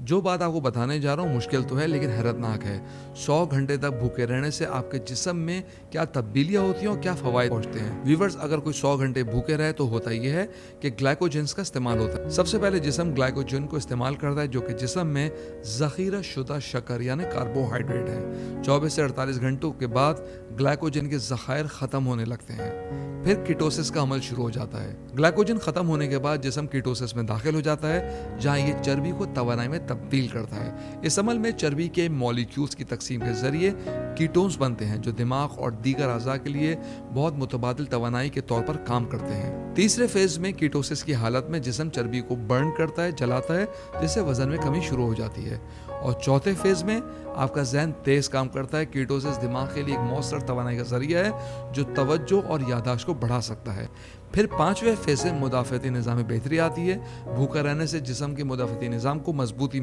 जो बात आपको बताने जा रहा हूँ मुश्किल तो है लेकिन हैरतनाक है। 100 घंटे तक भूखे रहने से आपके जिस्म में क्या तब्दीलियाँ होती हैं और क्या फ़वाइद पहुँचते हैं। व्यूअर्स, अगर कोई 100 घंटे भूखे रहे तो होता ये है कि ग्लाइकोजेंस का इस्तेमाल होता है। सबसे पहले जिस्म ग्लाइकोजन को इस्तेमाल करता है जो कि जिस्म में ज़ख़ीरा शुदा शक्कर यानी कार्बोहाइड्रेट है। 24 से 48 घंटों के बाद ग्लाइकोजन के ज़खायर ख़त्म होने लगते हैं। फिर कीटोसिस का अमल शुरू हो जाता है। ग्लाइकोजन ख़त्म होने के बाद जिस्म कीटोसिस में दाखिल हो जाता है जहाँ ये चर्बी को तवानाई में तब्दील करता है। इस अमल में चर्बी के मॉलिक्यूल्स की तकसीम के जरिए कीटोन्स बनते हैं जो दिमाग और दीगर अज़ा के लिए बहुत मुतबादिल तवानाई के तौर पर काम करते हैं। तीसरे फेज में कीटोसिस की हालत में जिस्म चर्बी को बर्न करता है, जलाता है, जिससे वजन में कमी शुरू हो जाती है। और चौथे फेज में आपका जहन तेज काम करता है। कीटोसिस दिमाग के लिए एक मौसर तवानाई का जरिया है जो तवज्जो और याददाश्त को बढ़ा सकता है। फिर पांचवें फेज से मुदाफ़ती निज़ाम में बेहतरी आती है। भूखा रहने से जिस्म के मुदाफ़ती निज़ाम को मजबूती